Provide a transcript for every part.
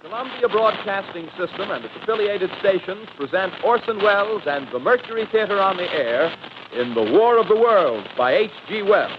Columbia Broadcasting System and its affiliated stations present Orson Welles and the Mercury Theater on the air in The War of the Worlds by H.G. Wells.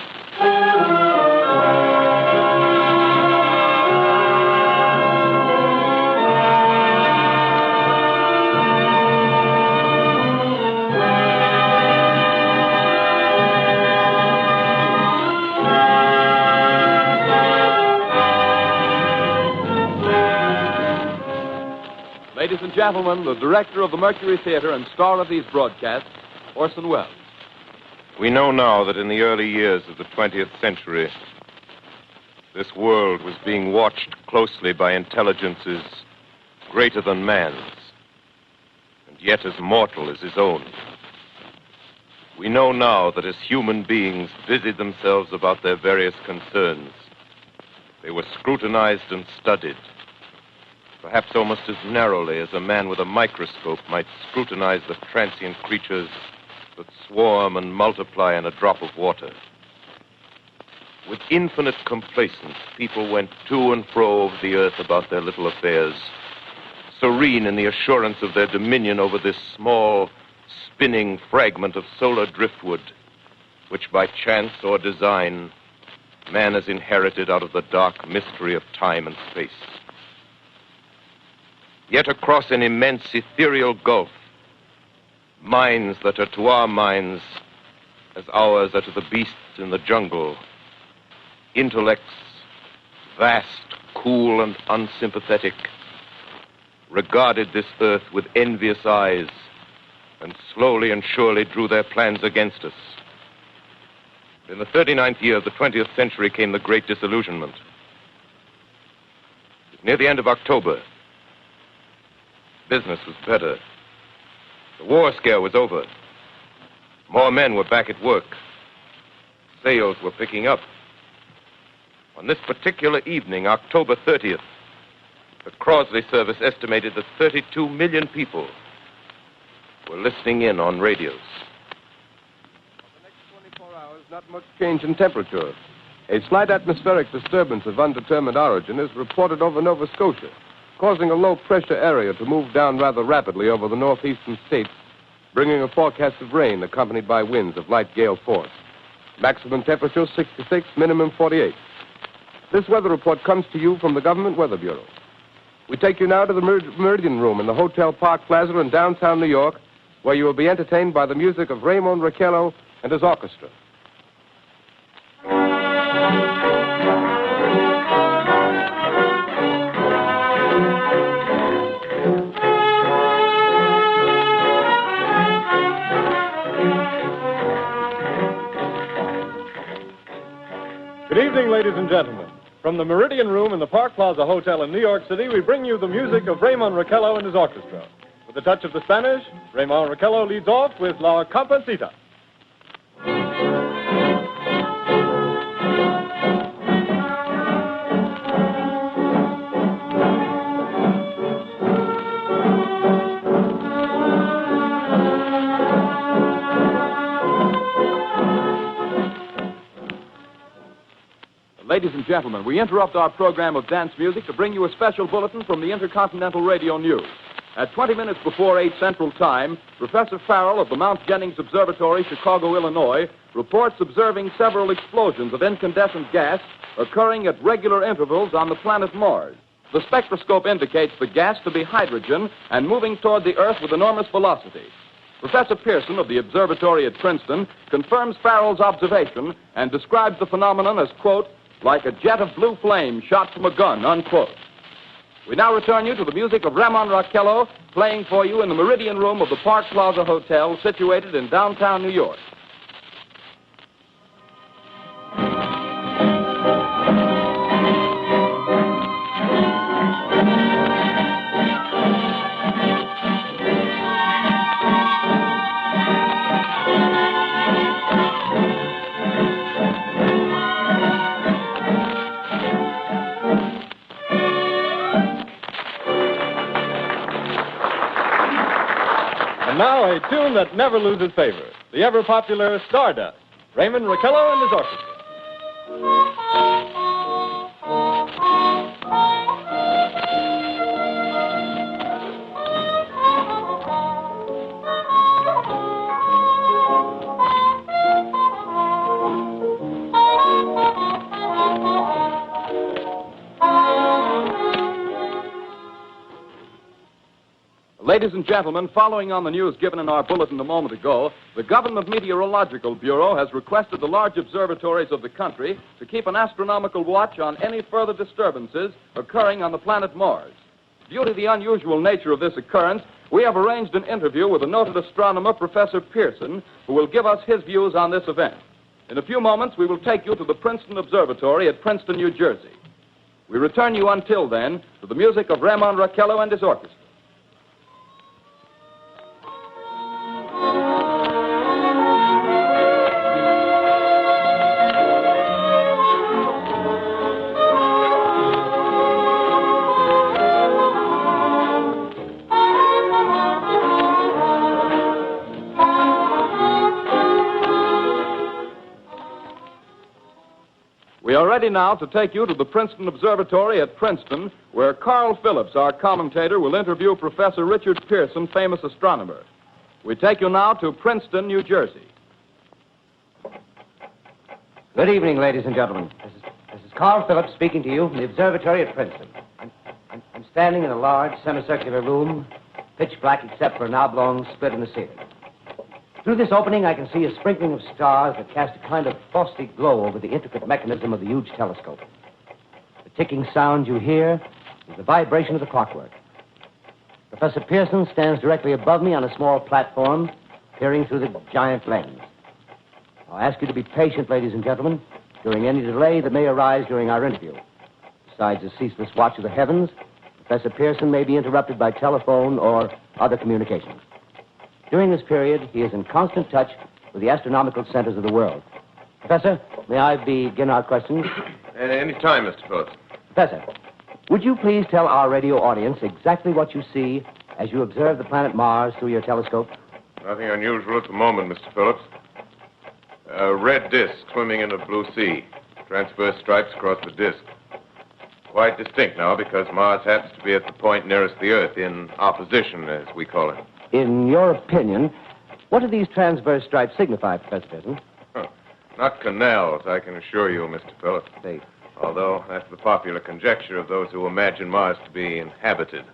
Ladies and gentlemen, the director of the Mercury Theater and star of these broadcasts, Orson Welles. We know now that in the early years of the 20th century, this world was being watched closely by intelligences greater than man's, and yet as mortal as his own. We know now that as human beings busied themselves about their various concerns, they were scrutinized and studied, perhaps almost as narrowly as a man with a microscope might scrutinize the transient creatures that swarm and multiply in a drop of water. With infinite complacence, people went to and fro over the earth about their little affairs, serene in the assurance of their dominion over this small, spinning fragment of solar driftwood, which by chance or design, man has inherited out of the dark mystery of time and space. Yet across an immense ethereal gulf, minds that are to our minds as ours are to the beasts in the jungle, intellects vast, cool, and unsympathetic, regarded this earth with envious eyes and slowly and surely drew their plans against us. In the 39th year of the 20th century came the Great Disillusionment. Near the end of October, business was better. The war scare was over. More men were back at work. Sales were picking up. On this particular evening, October 30th, the Crosley service estimated that 32 million people were listening in on radios. For the next 24 hours, not much change in temperature. A slight atmospheric disturbance of undetermined origin is reported over Nova Scotia, causing a low-pressure area to move down rather rapidly over the northeastern states, bringing a forecast of rain accompanied by winds of light gale force. Maximum temperature 66, minimum 48. This weather report comes to you from the Government Weather Bureau. We take you now to the Meridian Room in the Hotel Park Plaza in downtown New York, where you will be entertained by the music of Raymond Raquello and his orchestra. Good evening, ladies and gentlemen. From the Meridian Room in the Park Plaza Hotel in New York City, we bring you the music of Raymond Raquello and his orchestra. With a touch of the Spanish, Raymond Raquello leads off with La Comparsita. Ladies and gentlemen, we interrupt our program of dance music to bring you a special bulletin from the Intercontinental Radio News. At 20 minutes before 8 Central Time, Professor Farrell of the Mount Jennings Observatory, Chicago, Illinois, reports observing several explosions of incandescent gas occurring at regular intervals on the planet Mars. The spectroscope indicates the gas to be hydrogen and moving toward the Earth with enormous velocity. Professor Pearson of the observatory at Princeton confirms Farrell's observation and describes the phenomenon as, quote, like a jet of blue flame shot from a gun, unquote. We now return you to the music of Raymond Raquello, playing for you in the Meridian Room of the Park Plaza Hotel, situated in downtown New York. And now a tune that never loses favor, the ever-popular Stardust, Raymond Raquello and his orchestra. Ladies and gentlemen, following on the news given in our bulletin a moment ago, the Government Meteorological Bureau has requested the large observatories of the country to keep an astronomical watch on any further disturbances occurring on the planet Mars. Due to the unusual nature of this occurrence, we have arranged an interview with the noted astronomer, Professor Pearson, who will give us his views on this event. In a few moments, we will take you to the Princeton Observatory at Princeton, New Jersey. We return you until then to the music of Ramon Raquello and his orchestra. We are ready now to take you to the Princeton Observatory at Princeton, where Carl Phillips, our commentator, will interview Professor Richard Pearson, famous astronomer. We take you now to Princeton, New Jersey. Good evening, ladies and gentlemen. This is Carl Phillips speaking to you from the observatory at Princeton. I'm standing in a large semicircular room, pitch black except for an oblong split in the ceiling. Through this opening, I can see a sprinkling of stars that cast a kind of frosty glow over the intricate mechanism of the huge telescope. The ticking sound you hear is the vibration of the clockwork. Professor Pearson stands directly above me on a small platform, peering through the giant lens. I'll ask you to be patient, ladies and gentlemen, during any delay that may arise during our interview. Besides the ceaseless watch of the heavens, Professor Pearson may be interrupted by telephone or other communications. During this period, he is in constant touch with the astronomical centers of the world. Professor, may I begin our questions? At any time, Mr. Phillips. Professor, would you please tell our radio audience exactly what you see as you observe the planet Mars through your telescope? Nothing unusual at the moment, Mr. Phillips. A red disk swimming in a blue sea. Transverse stripes across the disk. Quite distinct now because Mars happens to be at the point nearest the Earth, in opposition, as we call it. In your opinion, what do these transverse stripes signify, Professor Pearson? Not canals, I can assure you, Mr. Phillips. Although that's the popular conjecture of those who imagine Mars to be inhabited.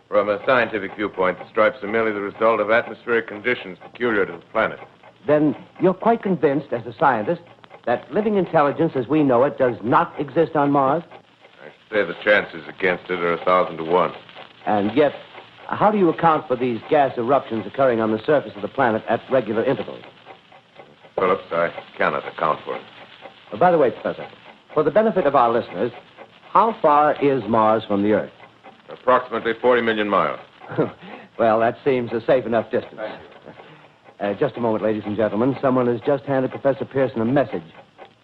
From a scientific viewpoint, the stripes are merely the result of atmospheric conditions peculiar to the planet. Then you're quite convinced, as a scientist, that living intelligence as we know it does not exist on Mars? I say the chances against it are 1,000 to 1. And yet, how do you account for these gas eruptions occurring on the surface of the planet at regular intervals? Phillips, I cannot account for it. By the way, Professor, for the benefit of our listeners, how far is Mars from the Earth? Approximately 40 million miles. Well, that seems a safe enough distance. Just a moment, ladies and gentlemen. Someone has just handed Professor Pearson a message.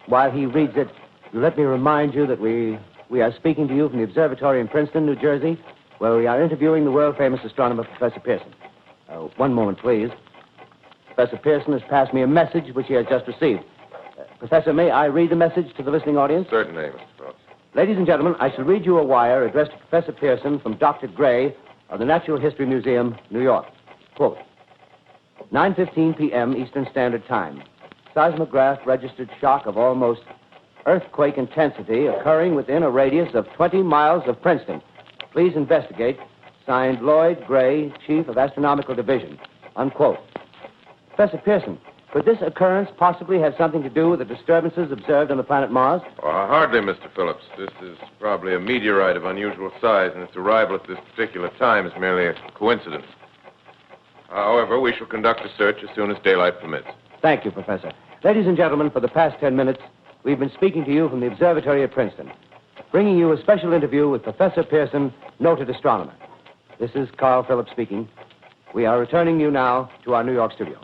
While he reads it, let me remind you that we are speaking to you from the observatory in Princeton, New Jersey, where we are interviewing the world-famous astronomer, Professor Pearson. One moment, please. Professor Pearson has passed me a message which he has just received. Professor, may I read the message to the listening audience? Certainly, Mr. Phillips. Ladies and gentlemen, I shall read you a wire addressed to Professor Pearson from Dr. Gray of the Natural History Museum, New York. Quote, 9:15 p.m. Eastern Standard Time. Seismograph registered shock of almost earthquake intensity occurring within a radius of 20 miles of Princeton. Please investigate. Signed, Lloyd Gray, Chief of Astronomical Division. Unquote. Professor Pearson, could this occurrence possibly have something to do with the disturbances observed on the planet Mars? Hardly, Mr. Phillips. This is probably a meteorite of unusual size, and its arrival at this particular time is merely a coincidence. However, we shall conduct a search as soon as daylight permits. Thank you, Professor. Ladies and gentlemen, for the past 10 minutes, we've been speaking to you from the observatory at Princeton, bringing you a special interview with Professor Pearson, noted astronomer. This is Carl Phillips speaking. We are returning you now to our New York studio.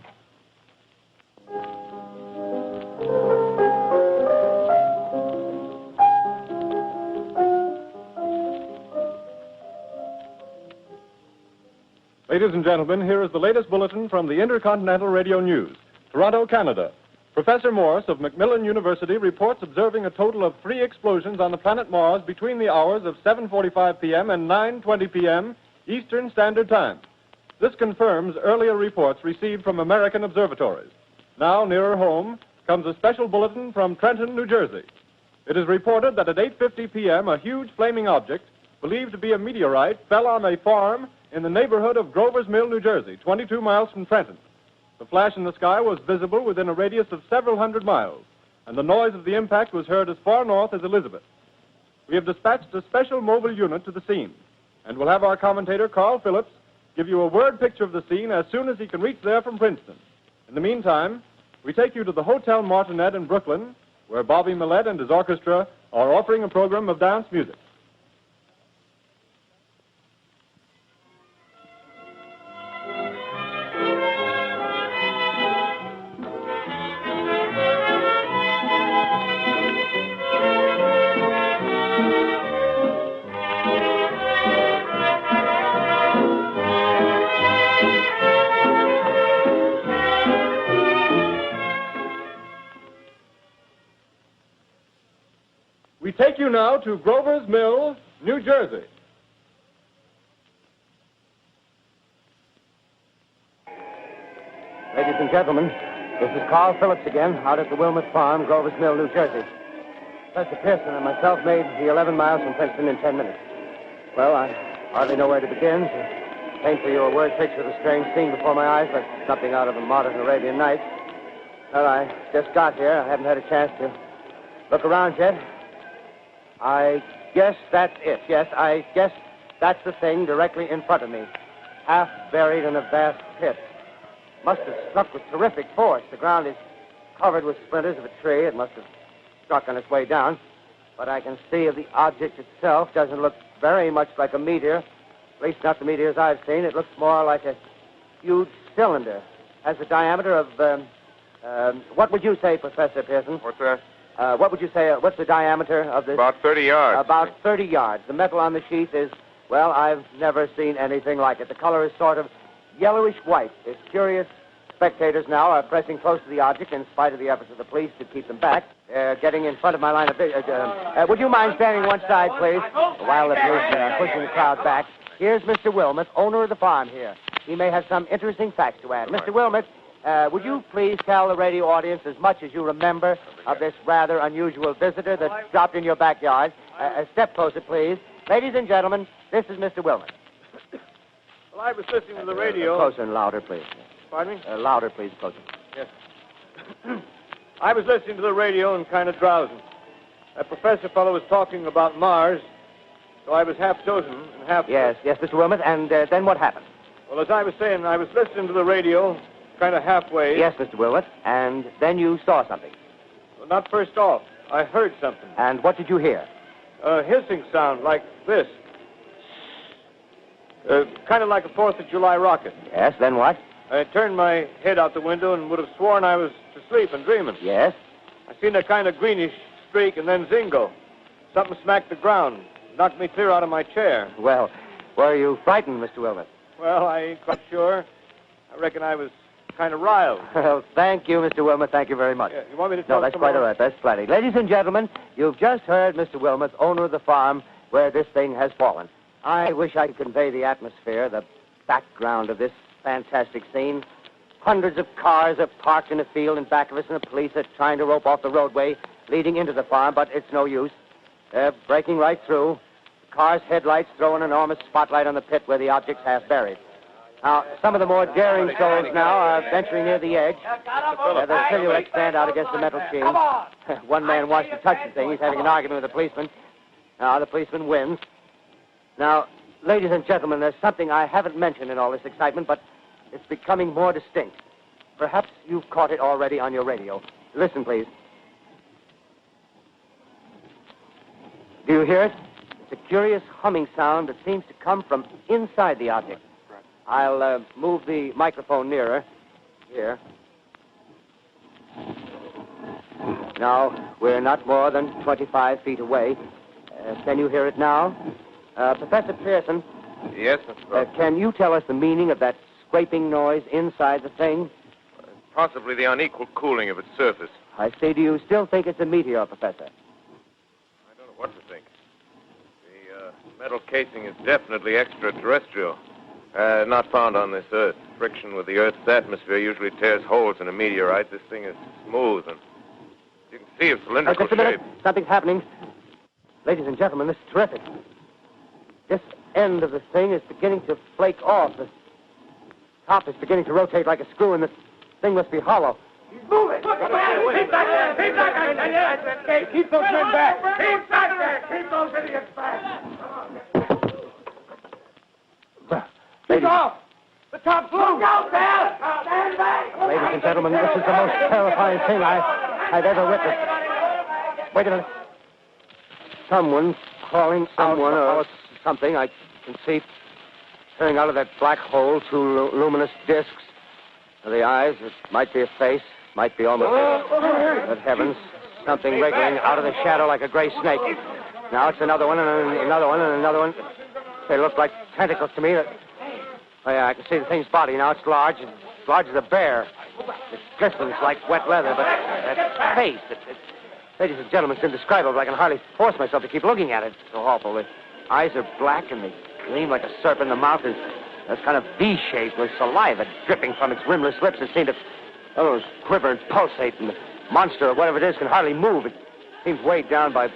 Ladies and gentlemen, here is the latest bulletin from the Intercontinental Radio News. Toronto, Canada. Professor Morse of Macmillan University reports observing a total of 3 explosions on the planet Mars between the hours of 7:45 p.m. and 9:20 p.m. Eastern Standard Time. This confirms earlier reports received from American observatories. Now, nearer home, comes a special bulletin from Trenton, New Jersey. It is reported that at 8:50 p.m., a huge flaming object, believed to be a meteorite, fell on a farm in the neighborhood of Grover's Mill, New Jersey, 22 miles from Trenton. The flash in the sky was visible within a radius of several hundred miles, and the noise of the impact was heard as far north as Elizabeth. We have dispatched a special mobile unit to the scene, and we'll have our commentator, Carl Phillips, give you a word picture of the scene as soon as he can reach there from Princeton. In the meantime, we take you to the Hotel Martinet in Brooklyn, where Bobby Millett and his orchestra are offering a program of dance music. We take you now to Grover's Mill, New Jersey. Ladies and gentlemen, this is Carl Phillips again, out at the Wilmot Farm, Grover's Mill, New Jersey. Professor Pearson and myself made the 11 miles from Princeton in 10 minutes. Well, I hardly know where to begin. To paint for you a word picture of the strange scene before my eyes, like something out of a modern Arabian Nights. Well, I just got here. I haven't had a chance to look around yet. I guess that's it. Yes, I guess that's the thing directly in front of me, half buried in a vast pit. Must have struck with terrific force. The ground is covered with splinters of a tree. It must have struck on its way down. But I can see the object itself doesn't look very much like a meteor, at least not the meteors I've seen. It looks more like a huge cylinder. Has a diameter of, what would you say, Professor Pearson? What's that? What would you say, what's the diameter of this? About 30 yards. About 30 yards. The metal on the sheath is, well, I've never seen anything like it. The color is sort of yellowish white. Its curious spectators now are pressing close to the object in spite of the efforts of the police to keep them back. Getting in front of my line of vision. Would you mind standing one side, please, while the police are pushing the crowd back? Here's Mr. Wilmot, owner of the farm here. He may have some interesting facts to add. Mr. Wilmot, would you please tell the radio audience as much as you remember of this rather unusual visitor that dropped in your backyard? Step closer, please. Ladies and gentlemen, this is Mr. Wilmot. Well, I was listening to the radio. Closer and louder, please. Pardon me? Louder, please, closer. Yes. I was listening to the radio and kind of drowsing. That professor fellow was talking about Mars, so I was half chosen and half... Yes, Mr. Wilmot, and then what happened? Well, as I was saying, I was listening to the radio, kind of halfway. Yes, Mr. Wilmot, and then you saw something. Well, not first off. I heard something. And what did you hear? A hissing sound like this. Kind of like a 4th of July rocket. Yes, then what? I turned my head out the window and would have sworn I was asleep and dreaming. Yes? I seen a kind of greenish streak and then zingo. Something smacked the ground, knocked me clear out of my chair. Well, were you frightened, Mr. Wilmot? Well, I ain't quite sure. I reckon I was kind of riled. Well, thank you, Mr. Wilmot. Thank you very much. Yeah, you want me to tell No, that's some quite more? all right. That's plenty. Ladies and gentlemen, you've just heard Mr. Wilmot, owner of the farm where this thing has fallen. I wish I could convey the atmosphere, the background of this fantastic scene. Hundreds of cars are parked in a field in back of us, and the police are trying to rope off the roadway leading into the farm, but it's no use. They're breaking right through. The car's headlights throw an enormous spotlight on the pit where the object's half buried. Now, some of the more daring souls now are venturing near the edge. Their silhouettes stand out against the metal sheen. One man wants to touch the thing. He's having an argument with the policeman. Now, the policeman wins. Now, ladies and gentlemen, there's something I haven't mentioned in all this excitement, but it's becoming more distinct. Perhaps you've caught it already on your radio. Listen, please. Do you hear it? It's a curious humming sound that seems to come from inside the object. I'll move the microphone nearer. Here. Now, we're not more than 25 feet away. Can you hear it now? Professor Pearson. Yes, Mr. Phillips. Can you tell us the meaning of that scraping noise inside the thing? Possibly the unequal cooling of its surface. I say, do you still think it's a meteor, Professor? I don't know what to think. The metal casing is definitely extraterrestrial. Not found on this Earth. Friction with the Earth's atmosphere usually tears holes in a meteorite. This thing is smooth, and you can see its cylindrical Just a minute. shape. Something's happening. Ladies and gentlemen, this is terrific. end of the thing is beginning to flake off. The top is beginning to rotate like a screw, and the thing must be hollow. He's moving. Keep back there. Keep back there. Keep those men back. Keep back there. Keep those idiots back. Take off. The top's loose. Look out, Dad. Stand back. Ladies and gentlemen, this is the most terrifying thing I've ever witnessed. Wait a minute. Someone's calling someone or something. I can see turning out of that black hole two luminous discs. The eyes, it might be a face, might be almost... But heavens, something wriggling out of the shadow like a gray snake. Now it's another one, and another one, and another one. They look like tentacles to me. Oh, yeah, I can see the thing's body. Now it's large as a bear. It glistens like wet leather, but that face, ladies and gentlemen, it's indescribable. I can hardly force myself to keep looking at it. It's so awful. The eyes are black, and they gleam like a serpent. The mouth is kind of V-shaped with saliva dripping from its rimless lips. It seems to quiver and pulsate, and the monster, or whatever it is, can hardly move. It seems weighed down by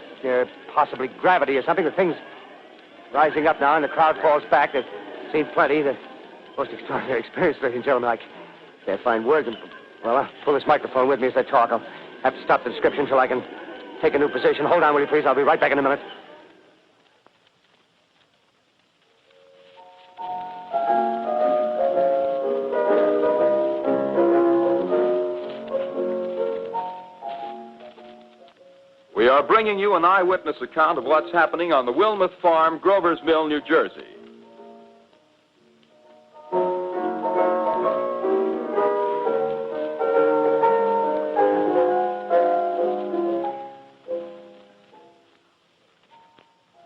possibly gravity or something. The thing's rising up now, and the crowd falls back. They've seen plenty. The most extraordinary experience, ladies and gentlemen. I can't find words. Well, I'll pull this microphone with me as I talk. I'll have to stop the description until I can take a new position. Hold on, will you, please? I'll be right back in a minute. We are bringing you an eyewitness account of what's happening on the Wilmuth Farm, Grover's Mill, New Jersey.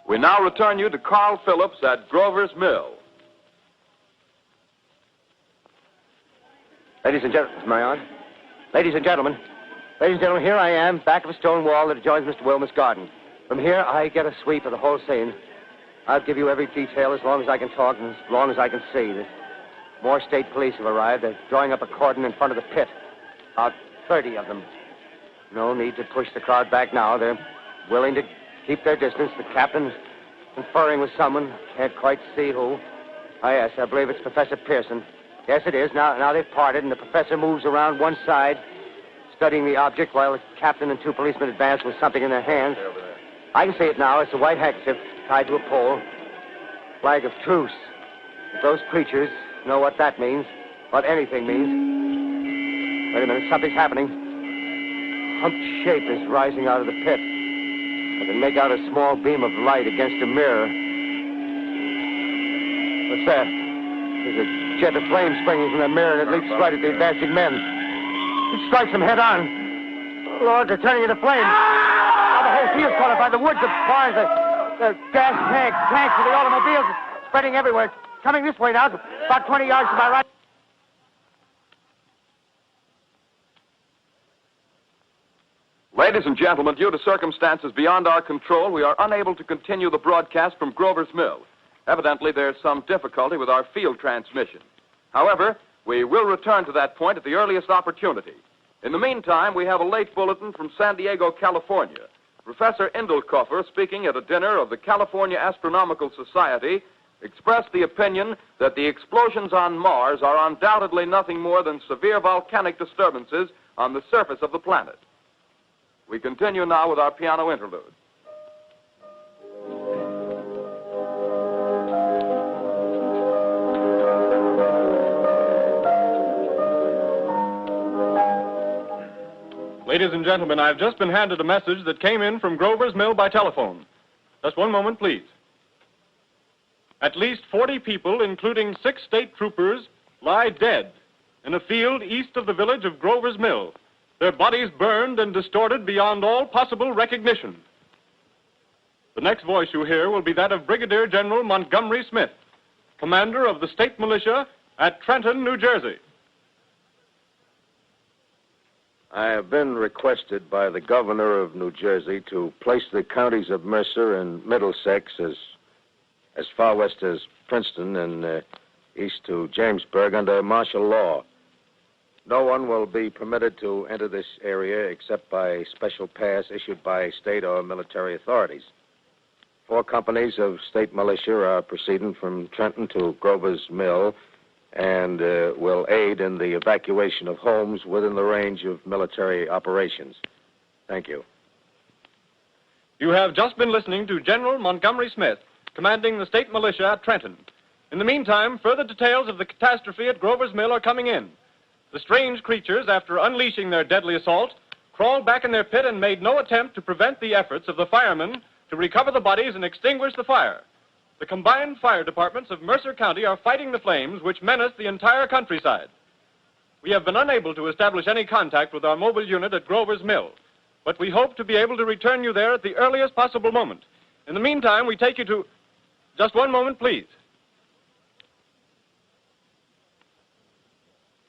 We now return you to Carl Phillips at Grover's Mill. Ladies and gentlemen, am I on? Ladies and gentlemen, here I am, back of a stone wall that adjoins Mr. Wilmuth's garden. From here, I get a sweep of the whole scene. I'll give you every detail as long as I can talk and as long as I can see. More state police have arrived. They're drawing up a cordon in front of the pit. About 30 of them. No need to push the crowd back now. They're willing to keep their distance. The captain's conferring with someone. Can't quite see who. Oh, yes, I believe it's Professor Pearson. Yes, it is. Now they've parted, and the professor moves around one side, studying the object while the captain and two policemen advance with something in their hands. I can see it now. It's a white handkerchief tied to a pole. Flag of truce. If those creatures know what that means, what anything means. Wait a minute, something's happening. Humped shape is rising out of the pit. I can make out a small beam of light against a mirror. What's that? There's a jet of flame springing from the mirror, and it leaps right at the advancing men. It strikes them head on. Lord, they're turning into flames. Now the whole field's caught up by the woods, the barns, the gas tanks of the automobiles, spreading everywhere. It's coming this way now, about 20 yards to my right. Ladies and gentlemen, due to circumstances beyond our control, we are unable to continue the broadcast from Grover's Mill. Evidently, there's some difficulty with our field transmission. However, we will return to that point at the earliest opportunity. In the meantime, we have a late bulletin from San Diego, California. Professor Indelkoffer, speaking at a dinner of the California Astronomical Society, expressed the opinion that the explosions on Mars are undoubtedly nothing more than severe volcanic disturbances on the surface of the planet. We continue now with our piano interlude. Ladies and gentlemen, I've just been handed a message that came in from Grover's Mill by telephone. Just one moment, please. At least 40 people, including 6 state troopers, lie dead in a field east of the village of Grover's Mill. Their bodies burned and distorted beyond all possible recognition. The next voice you hear will be that of Brigadier General Montgomery Smith, commander of the state militia at Trenton, New Jersey. I have been requested by the governor of New Jersey to place the counties of Mercer and Middlesex as far west as Princeton and east to Jamesburg under martial law. No one will be permitted to enter this area except by special pass issued by state or military authorities. 4 companies of state militia are proceeding from Trenton to Grover's Mill and will aid in the evacuation of homes within the range of military operations. Thank you. You have just been listening to General Montgomery Smith, commanding the state militia at Trenton. In the meantime, further details of the catastrophe at Grover's Mill are coming in. The strange creatures, after unleashing their deadly assault, crawled back in their pit and made no attempt to prevent the efforts of the firemen to recover the bodies and extinguish the fire. The combined fire departments of Mercer County are fighting the flames which menace the entire countryside. We have been unable to establish any contact with our mobile unit at Grover's Mill, but we hope to be able to return you there at the earliest possible moment. In the meantime, we take you to... Just one moment, please.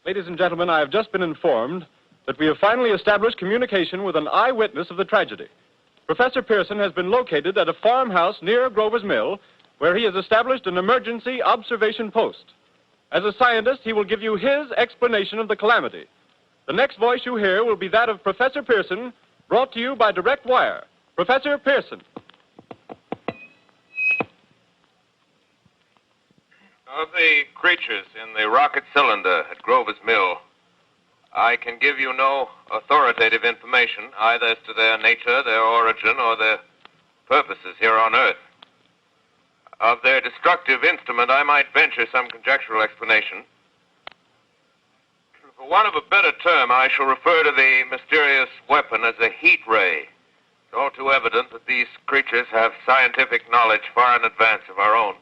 Ladies and gentlemen, I have just been informed that we have finally established communication with an eyewitness of the tragedy. Professor Pearson has been located at a farmhouse near Grover's Mill, where he has established an emergency observation post. As a scientist, he will give you his explanation of the calamity. The next voice you hear will be that of Professor Pearson, brought to you by direct wire. Professor Pearson. Of the creatures in the rocket cylinder at Grover's Mill, I can give you no authoritative information, either as to their nature, their origin, or their purposes here on Earth. Of their destructive instrument, I might venture some conjectural explanation. For want of a better term, I shall refer to the mysterious weapon as a heat ray. It's all too evident that these creatures have scientific knowledge far in advance of our own.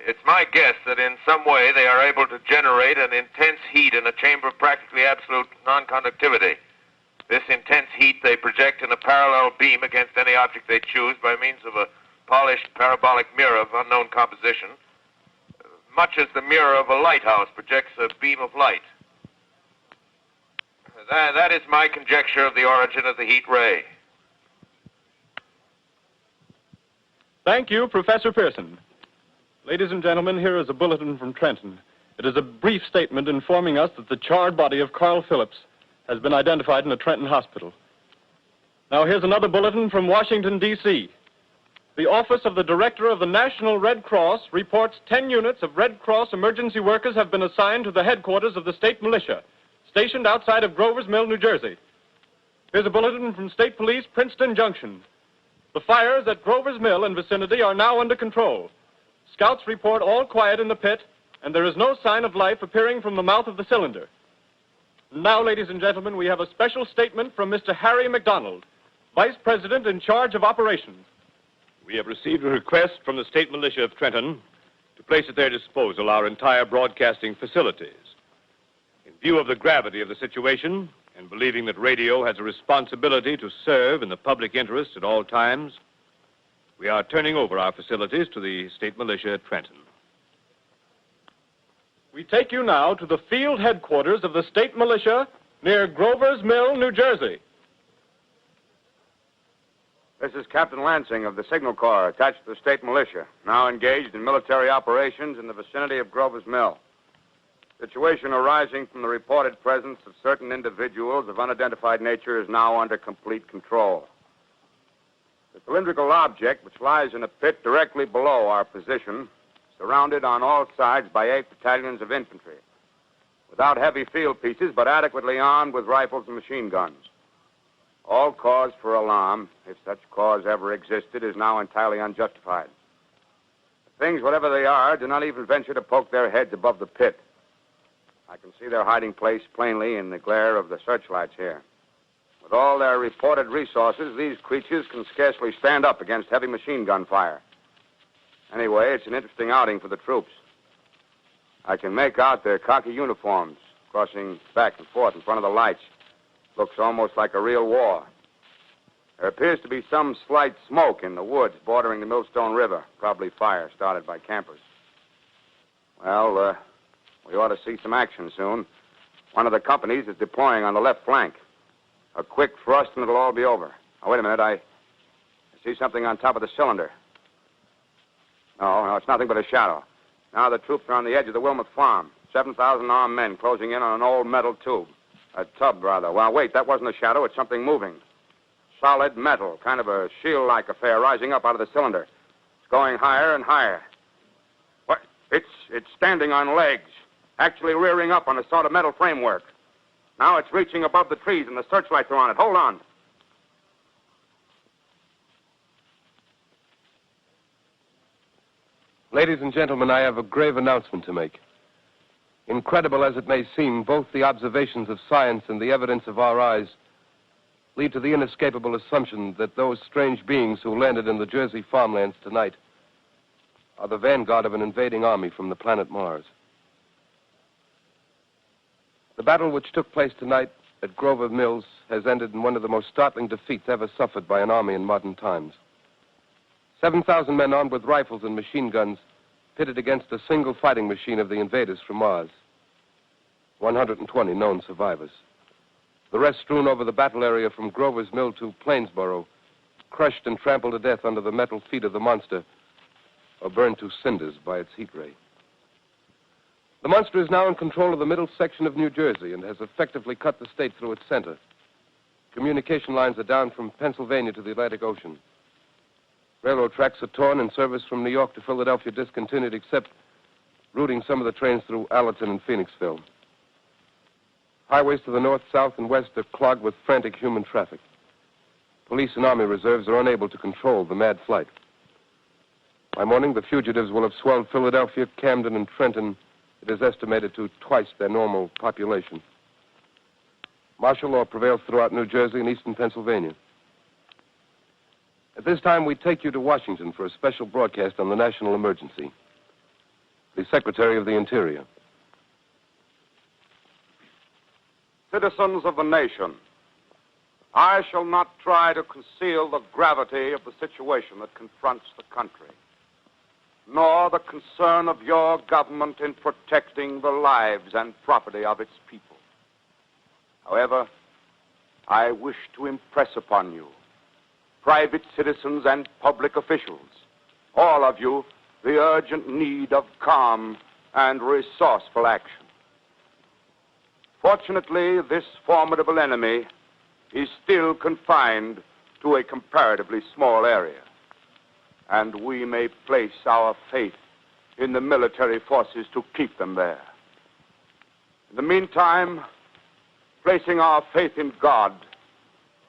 It's my guess that in some way they are able to generate an intense heat in a chamber of practically absolute non-conductivity. This intense heat they project in a parallel beam against any object they choose by means of a polished parabolic mirror of unknown composition, much as the mirror of a lighthouse projects a beam of light. That is my conjecture of the origin of the heat ray. Thank you, Professor Pearson. Ladies and gentlemen, here is a bulletin from Trenton. It is a brief statement informing us that the charred body of Carl Phillips has been identified in a Trenton hospital. Now, here's another bulletin from Washington, D.C. The Office of the Director of the National Red Cross reports 10 units of Red Cross emergency workers have been assigned to the headquarters of the state militia, stationed outside of Grover's Mill, New Jersey. Here's a bulletin from State Police, Princeton Junction. The fires at Grover's Mill and vicinity are now under control. Scouts report all quiet in the pit, and there is no sign of life appearing from the mouth of the cylinder. Now, ladies and gentlemen, we have a special statement from Mr. Harry McDonald, Vice President in charge of operations. We have received a request from the state militia of Trenton to place at their disposal our entire broadcasting facilities. In view of the gravity of the situation, and believing that radio has a responsibility to serve in the public interest at all times, we are turning over our facilities to the state militia at Trenton. We take you now to the field headquarters of the state militia near Grover's Mill, New Jersey. This is Captain Lansing of the Signal Corps, attached to the state militia, now engaged in military operations in the vicinity of Grover's Mill. Situation arising from the reported presence of certain individuals of unidentified nature is now under complete control. The cylindrical object, which lies in a pit directly below our position, surrounded on all sides by 8 battalions of infantry, without heavy field pieces, but adequately armed with rifles and machine guns. All cause for alarm, if such cause ever existed, is now entirely unjustified. Things, whatever they are, do not even venture to poke their heads above the pit. I can see their hiding place plainly in the glare of the searchlights here. With all their reported resources, these creatures can scarcely stand up against heavy machine gun fire. Anyway, it's an interesting outing for the troops. I can make out their khaki uniforms crossing back and forth in front of the lights. Looks almost like a real war. There appears to be some slight smoke in the woods bordering the Millstone River, probably fire started by campers. Well, we ought to see some action soon. One of the companies is deploying on the left flank. A quick thrust and it'll all be over. Now, wait a minute. I see something on top of the cylinder. No, it's nothing but a shadow. Now the troops are on the edge of the Wilmot Farm. 7,000 armed men closing in on an old metal tube. A tub, rather. Well, wait, that wasn't a shadow. It's something moving. solid metal, kind of a shield-like affair rising up out of the cylinder. It's going higher and higher. What? It's standing on legs, actually rearing up on a sort of metal framework. Now it's reaching above the trees, and the searchlights are on it. Hold on. Ladies and gentlemen, I have a grave announcement to make. Incredible as it may seem, both the observations of science and the evidence of our eyes lead to the inescapable assumption that those strange beings who landed in the Jersey farmlands tonight are the vanguard of an invading army from the planet Mars. The battle which took place tonight at Grover Mills has ended in one of the most startling defeats ever suffered by an army in modern times. 7,000 men armed with rifles and machine guns pitted against a single fighting machine of the invaders from Mars. 120 known survivors. The rest strewn over the battle area from Grover's Mill to Plainsboro, crushed and trampled to death under the metal feet of the monster, or burned to cinders by its heat ray. The monster is now in control of the middle section of New Jersey and has effectively cut the state through its center. Communication lines are down from Pennsylvania to the Atlantic Ocean. Railroad tracks are torn and service from New York to Philadelphia discontinued, except routing some of the trains through Allerton and Phoenixville. Highways to the north, south, and west are clogged with frantic human traffic. Police and army reserves are unable to control the mad flight. By morning, the fugitives will have swelled Philadelphia, Camden, and Trenton, it is estimated, to twice their normal population. Martial law prevails throughout New Jersey and eastern Pennsylvania. At this time, we take you to Washington for a special broadcast on the national emergency. The Secretary of the Interior. Citizens of the nation, I shall not try to conceal the gravity of the situation that confronts the country, nor the concern of your government in protecting the lives and property of its people. However, I wish to impress upon you, private citizens and public officials, all of you, the urgent need of calm and resourceful action. Fortunately, this formidable enemy is still confined to a comparatively small area, and we may place our faith in the military forces to keep them there. In the meantime, placing our faith in God,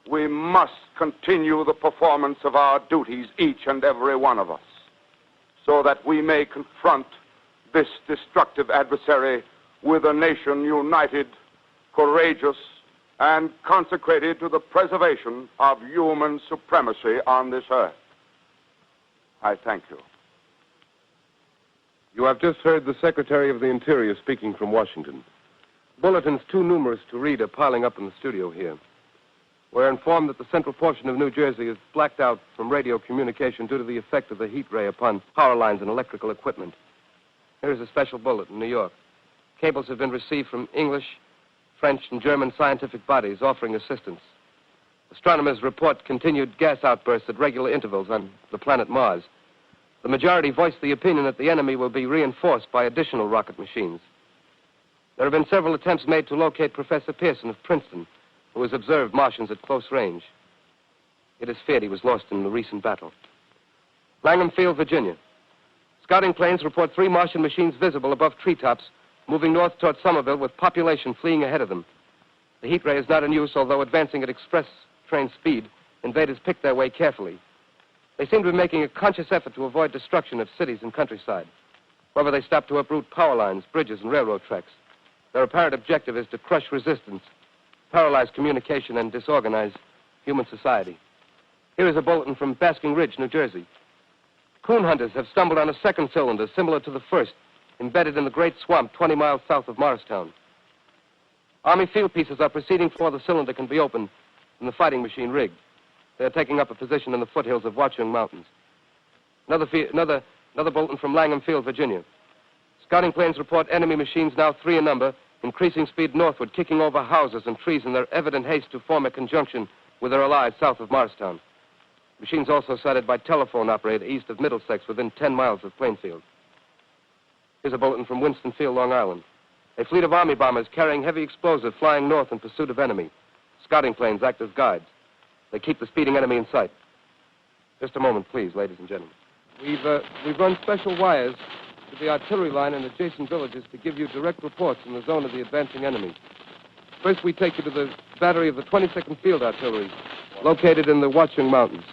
we must continue the performance of our duties, each and every one of us, so that we may confront this destructive adversary with a nation united, courageous, and consecrated to the preservation of human supremacy on this earth. I thank you. You have just heard the Secretary of the Interior speaking from Washington. Bulletins too numerous to read are piling up in the studio here. We're informed that the central portion of New Jersey is blacked out from radio communication due to the effect of the heat ray upon power lines and electrical equipment. Here's a special bulletin, New York. Cables have been received from English, French, and German scientific bodies offering assistance. Astronomers report continued gas outbursts at regular intervals on the planet Mars. The majority voiced the opinion that the enemy will be reinforced by additional rocket machines. There have been several attempts made to locate Professor Pearson of Princeton, who has observed Martians at close range. It is feared he was lost in the recent battle. Langham Field, Virginia. Scouting planes report 3 Martian machines visible above treetops, moving north toward Somerville with population fleeing ahead of them. The heat ray is not in use, although advancing at express train speed, invaders pick their way carefully. They seem to be making a conscious effort to avoid destruction of cities and countryside. However, they stop to uproot power lines, bridges, and railroad tracks. Their apparent objective is to crush resistance, paralyze communication, and disorganize human society. Here is a bulletin from Basking Ridge, New Jersey. Coon hunters have stumbled on a second cylinder similar to the first, embedded in the great swamp 20 miles south of Morristown. Army field pieces are proceeding before the cylinder can be opened and the fighting machine rigged. They are taking up a position in the foothills of Watchung Mountains. Another bulletin from Langham Field, Virginia. Scouting planes report enemy machines, now 3 in number, increasing speed northward, kicking over houses and trees in their evident haste to form a conjunction with their allies south of Morristown. Machines also sighted by telephone operator east of Middlesex, within 10 miles of Plainfield. Here's a bulletin from Winston-Field, Long Island. A fleet of Army bombers carrying heavy explosive flying north in pursuit of enemy. Scouting planes act as guides. They keep the speeding enemy in sight. Just a moment, please, ladies and gentlemen. We've run special wires to the artillery line in adjacent villages to give you direct reports in the zone of the advancing enemy. First, we take you to the battery of the 22nd Field Artillery, located in the Watchung Mountains.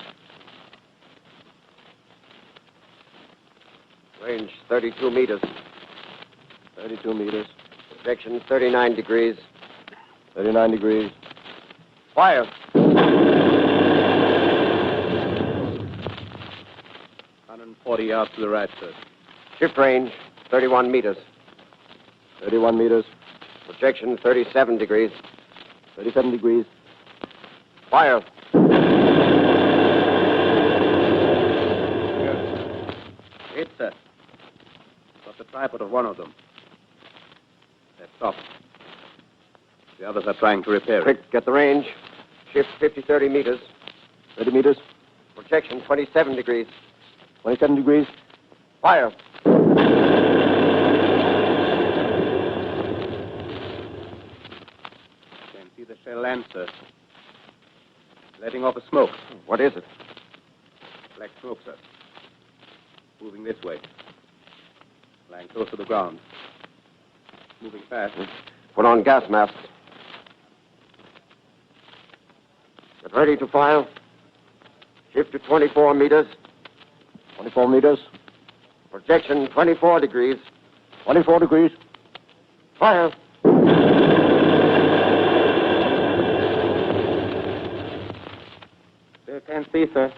Range 32 meters. 32 meters. Projection 39 degrees. 39 degrees. Fire. 140 yards to the right, sir. Shift range 31 meters. 31 meters. Projection 37 degrees. 37 degrees. Fire. Hit, sir. Got the tripod of one of them. They're stopped. The others are trying to repair it. Quick, get the range. Shift 30 meters. 30 meters. Projection 27 degrees. 27 degrees. Fire. Can't see the shell land, sir. Letting off a smoke. What is it? Black smoke, sir. Moving this way. Lying close to the ground. Moving fast. Put on gas masks. Get ready to fire. Shift to 24 meters. 24 meters. Projection 24 degrees. 24 degrees. Fire. They can't see, sir.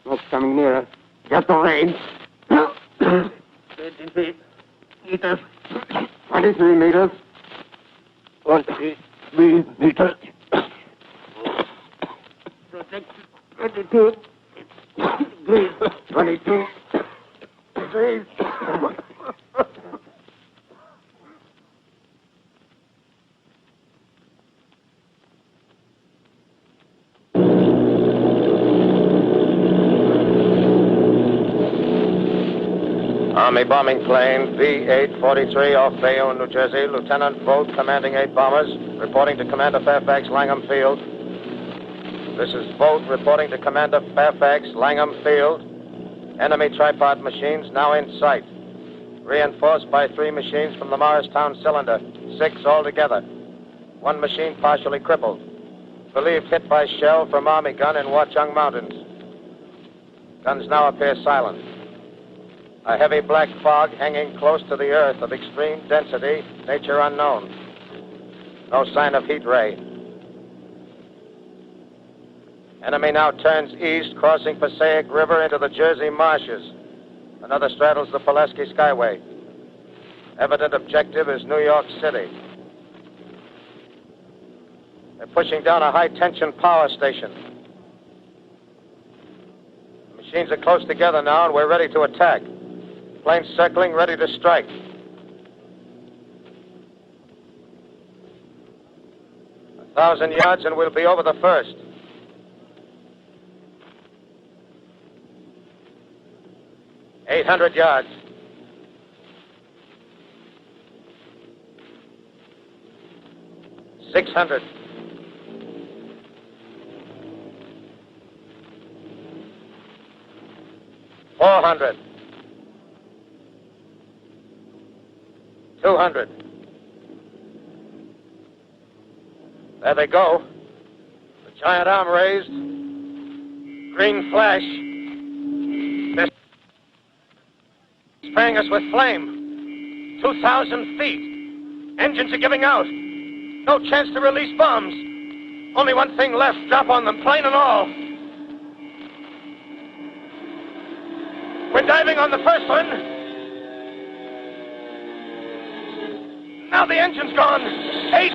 Smoke's coming nearer. Get the range. 23 meters. 23 meters. 23 meters. Projection 22 degrees. 22 degrees. Army bombing plane B-843 off Bayonne, New Jersey. Lieutenant Vogt, commanding 8 bombers, reporting to Commander Fairfax, Langham Field. This is Vogt reporting to Commander Fairfax, Langham Field. Enemy tripod machines now in sight. Reinforced by 3 machines from the Morristown cylinder. 6 altogether. 1 machine partially crippled. Believed hit by shell from Army gun in Watchung Mountains. Guns now appear silent. A heavy black fog hanging close to the earth of extreme density, nature unknown. No sign of heat ray. Enemy now turns east, crossing Passaic River into the Jersey marshes. Another straddles the Pulaski Skyway. Evident objective is New York City. They're pushing down a high-tension power station. The machines are close together now, and we're ready to attack. Planes circling, ready to strike. A 1,000 yards, and we'll be over the first. Eight 800 yards. $600. $400. $200. There they go. The giant arm raised. Green flash. They're spraying us with flame. 2,000 feet. Engines are giving out. No chance to release bombs. Only one thing left. Drop on them, plane and all. We're diving on the first one. Now the engine's gone. 8.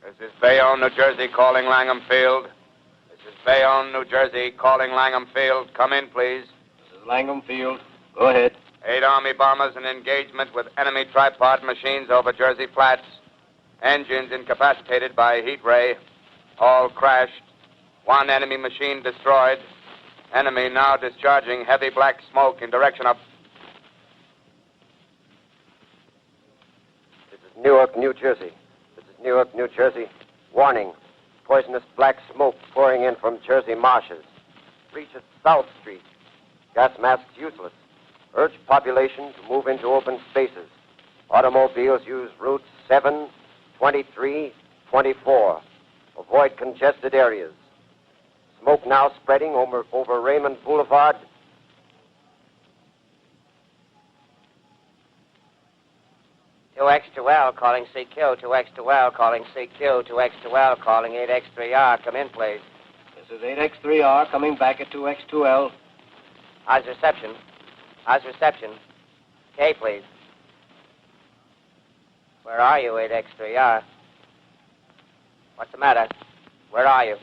This is Bayonne, New Jersey, calling Langham Field. This is Bayonne, New Jersey, calling Langham Field. Come in, please. This is Langham Field. Go ahead. 8 Army bombers in engagement with enemy tripod machines over Jersey Flats. Engines incapacitated by heat ray. All crashed. 1 enemy machine destroyed. Enemy now discharging heavy black smoke in direction of... This is Newark, Newark, New Jersey. This is Newark, New Jersey. Warning. Poisonous black smoke pouring in from Jersey marshes. Reaches South Street. Gas masks useless. Urge population to move into open spaces. Automobiles use routes 7, 23, 24. Avoid congested areas. Smoke now spreading over Raymond Boulevard. X2L calling CQ, 2X2L calling CQ, 2X2L calling 8X3R. Come in, please. This is 8X3R coming back at 2X2L. How's reception? K, please. Where are you, 8X3R? What's the matter? Where are you?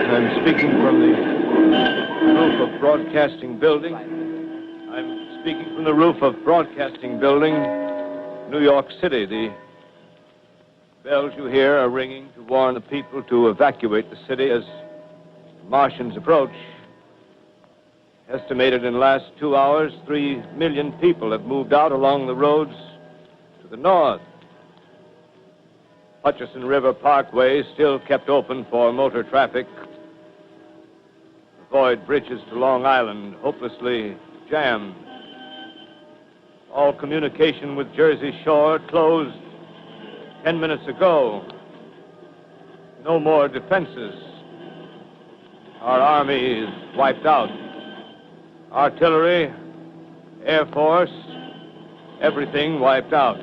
I'm speaking from the roof of Broadcasting Building. New York City. The bells you hear are ringing to warn the people to evacuate the city as Martians approach. Estimated in the last 2 hours, 3 million people have moved out along the roads to the north. Hutchison River Parkway is still kept open for motor traffic. Avoid bridges to Long Island, hopelessly jammed. All communication with Jersey Shore closed 10 minutes ago. No more defenses. Our army is wiped out. Artillery, Air Force, everything wiped out.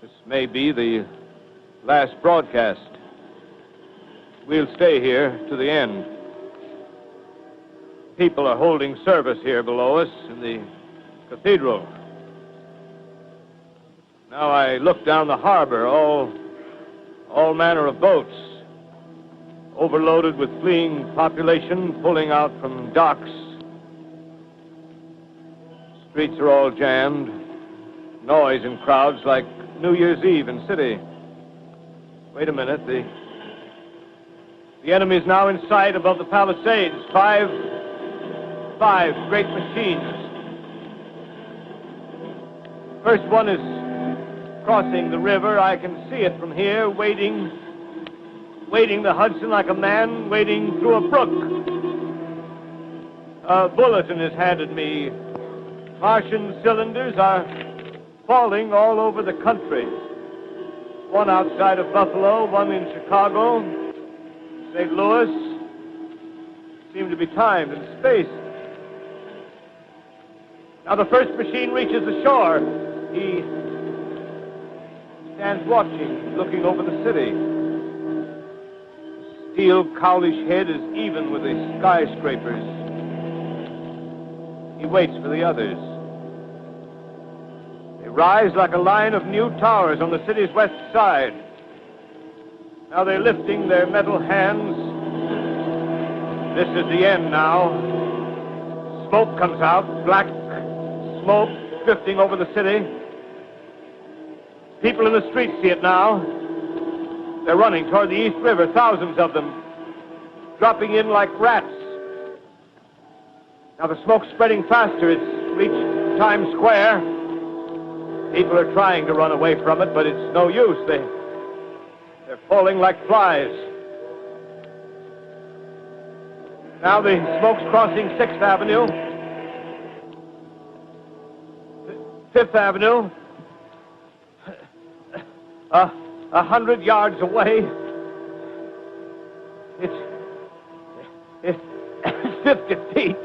This may be the last broadcast. We'll stay here to the end. People are holding service here below us in the cathedral. Now I look down the harbor, all manner of boats, overloaded with fleeing population pulling out from docks. Streets are all jammed. Noise and crowds like New Year's Eve in city. Wait a minute, the enemy is now in sight above the Palisades. Five great machines. First one is crossing the river. I can see it from here, wading the Hudson like a man wading through a brook. A bulletin is handed me. Martian cylinders are falling all over the country. One outside of Buffalo, one in Chicago, St. Louis. Seem to be timed and spaced. Now the first machine reaches the shore. He stands watching, looking over the city. The steel cowlish head is even with the skyscrapers. He waits for the others. They rise like a line of new towers on the city's west side. Now they're lifting their metal hands. This is the end now. Smoke comes out, black smoke drifting over the city. People in the streets see it now. They're running toward the East River, thousands of them, dropping in like rats. Now the smoke's spreading faster. It's reached Times Square. People are trying to run away from it, but it's no use. They're falling like flies. Now the smoke's crossing 6th Avenue, 5th Avenue. 100 yards away. It's 50 feet.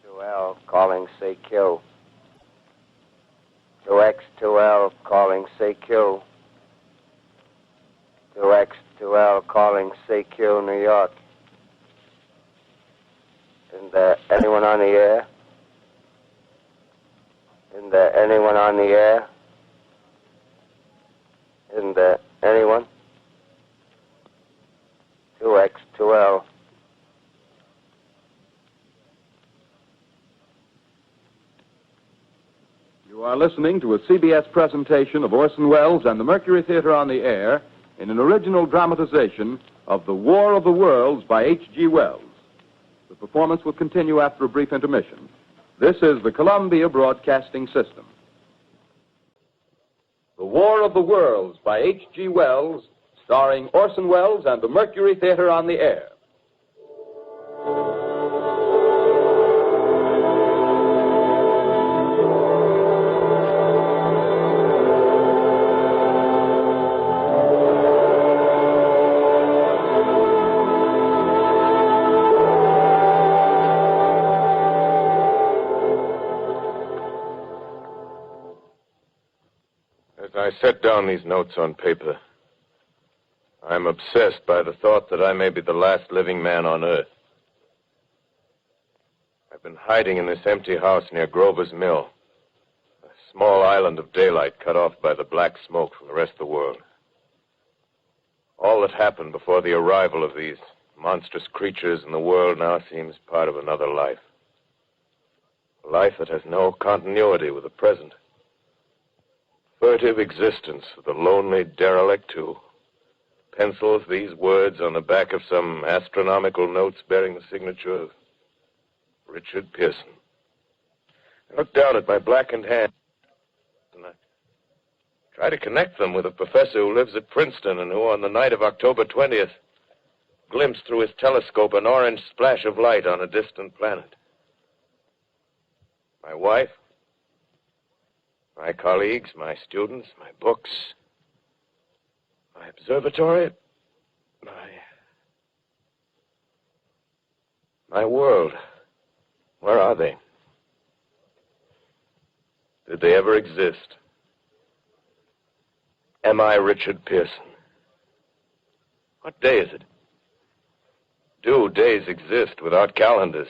X2L calling CQ. 2X2L calling CQ. 2X2L calling CQ, New York. there anyone on the air? Isn't there anyone on the air? Isn't there anyone? 2X2L. You are listening to a CBS presentation of Orson Welles and the Mercury Theater on the Air in an original dramatization of The War of the Worlds by H.G. Wells. The performance will continue after a brief intermission. This is the Columbia Broadcasting System. The War of the Worlds by H.G. Wells, starring Orson Welles and the Mercury Theater on the Air. I set down these notes on paper. I'm obsessed by the thought that I may be the last living man on Earth. I've been hiding in this empty house near Grover's Mill, a small island of daylight cut off by the black smoke from the rest of the world. All that happened before the arrival of these monstrous creatures in the world now seems part of another life. A life that has no continuity with the present. Furtive existence of the lonely derelict who pencils these words on the back of some astronomical notes bearing the signature of Richard Pearson. I look down at my blackened hand and I try to connect them with a professor who lives at Princeton and who, on the night of October 20th, glimpsed through his telescope an orange splash of light on a distant planet. My wife, my colleagues, my students, my books, my observatory, my world. Where are they? Did they ever exist? Am I Richard Pearson? What day is it? Do days exist without calendars?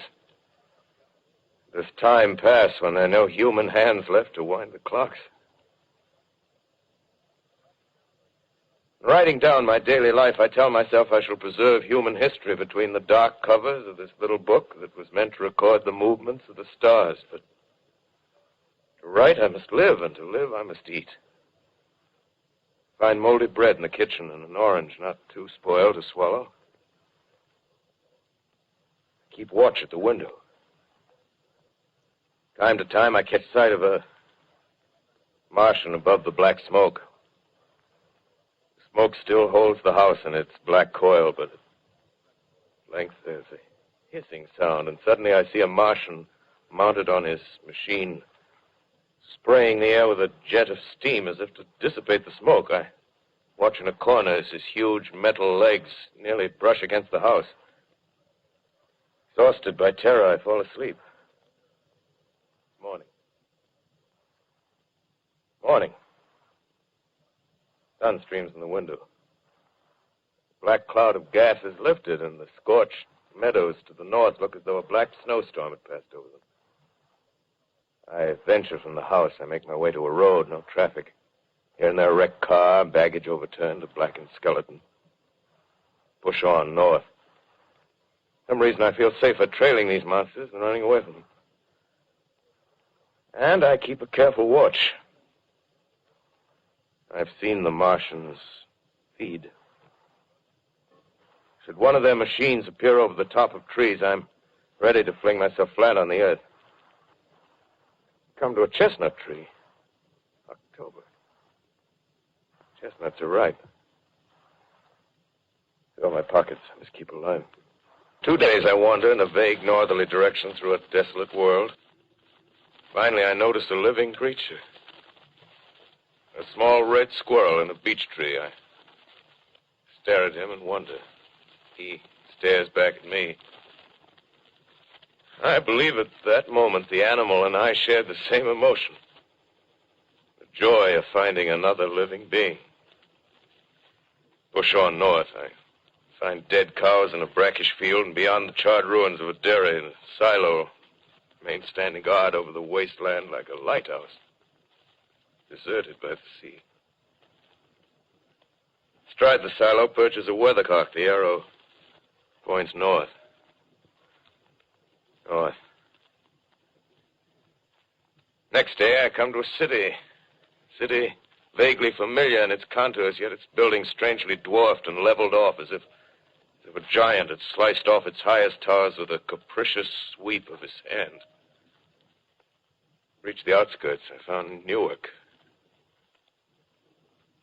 Does time pass when there are no human hands left to wind the clocks? Writing down my daily life, I tell myself I shall preserve human history between the dark covers of this little book that was meant to record the movements of the stars. But to write, I must live, and to live, I must eat. Find moldy bread in the kitchen and an orange not too spoiled to swallow. Keep watch at the window. Time to time, I catch sight of a Martian above the black smoke. The smoke still holds the house in its black coil, but at length there's a hissing sound, and suddenly I see a Martian mounted on his machine, spraying the air with a jet of steam as if to dissipate the smoke. I watch in a corner as his huge metal legs nearly brush against the house. Exhausted by terror, I fall asleep. Morning. Sun streams in the window. The black cloud of gas is lifted, and the scorched meadows to the north look as though a black snowstorm had passed over them. I venture from the house. I make my way to a road, no traffic. Here and there, a wrecked car, baggage overturned, a blackened skeleton. Push on north. For some reason, I feel safer trailing these monsters than running away from them. And I keep a careful watch. I've seen the Martians feed. Should one of their machines appear over the top of trees, I'm ready to fling myself flat on the earth. Come to a chestnut tree. October. Chestnuts are ripe. Fill my pockets. I must keep alive. 2 days I wander in a vague northerly direction through a desolate world. Finally, I notice a living creature. A small red squirrel in a beech tree. I stare at him and wonder. He stares back at me. I believe at that moment the animal and I shared the same emotion. The joy of finding another living being. Push on north. I Find dead cows in a brackish field, and beyond the charred ruins of a dairy and a silo, remain standing guard over the wasteland like a lighthouse, deserted by the sea. Astride the silo perches a weathercock. The arrow points north. North. Next day, I come to a city. City vaguely familiar in its contours, yet its buildings strangely dwarfed and leveled off as if a giant had sliced off its highest towers with a capricious sweep of his hand. Reached the outskirts, I found Newark.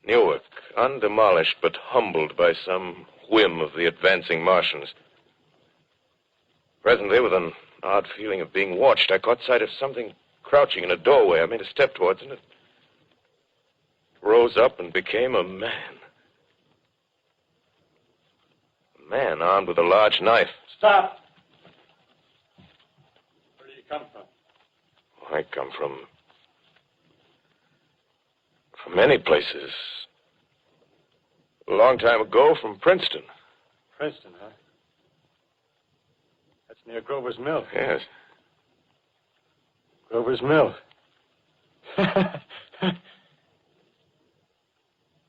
Newark, undemolished but humbled by some whim of the advancing Martians. Presently, with an odd feeling of being watched, I caught sight of something crouching in a doorway. I made a step towards it, and it rose up and became a man. A man armed with a large knife. Stop! Where do you come from? I come from many places. A long time ago, from Princeton. Princeton, huh? That's near Grover's Mill. Yes. Grover's Mill.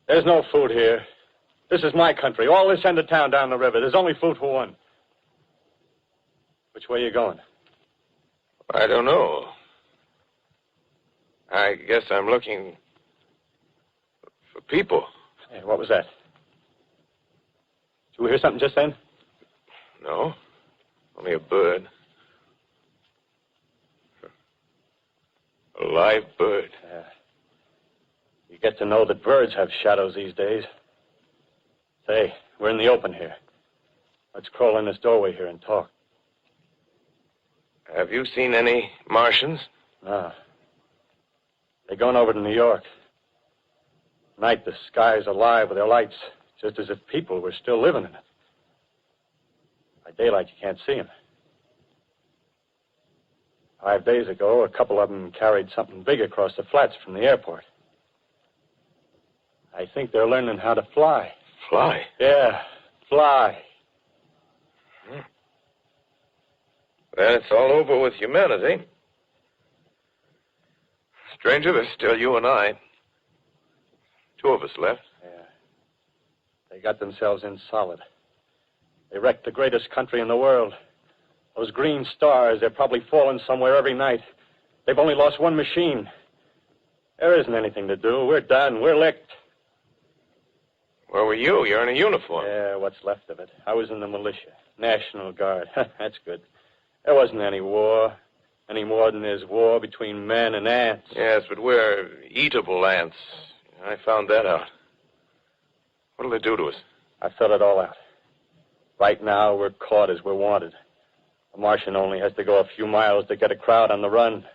There's no food here. This is my country. All this end of town down the river. There's only food for one. Which way are you going? I don't know. I guess I'm looking for people. Hey, what was that? Did you hear something just then? No. Only a bird. A live bird. Yeah. You get to know that birds have shadows these days. Say, we're in the open here. Let's crawl in this doorway here and talk. Have you seen any Martians? No. They're going over to New York. Night, the sky's alive with their lights, just as if people were still living in it. By daylight, you can't see them. 5 days ago, a couple of them carried something big across the flats from the airport. I think they're learning how to fly. Fly? Yeah, fly. Then it's all over with humanity. Stranger, there's still you and I. 2 of us left. Yeah. They got themselves in solid. They wrecked the greatest country in the world. Those green stars, they're probably falling somewhere every night. They've only lost one machine. There isn't anything to do. We're done. We're licked. Where were you? You're in a uniform. Yeah, what's left of it. I was in the militia. National Guard. That's good. There wasn't any war. Any more than there's war between men and ants. Yes, but we're eatable ants. I found that out. What'll they do to us? I thought it all out. Right now, we're caught as we're wanted. A Martian only has to go a few miles to get a crowd on the run.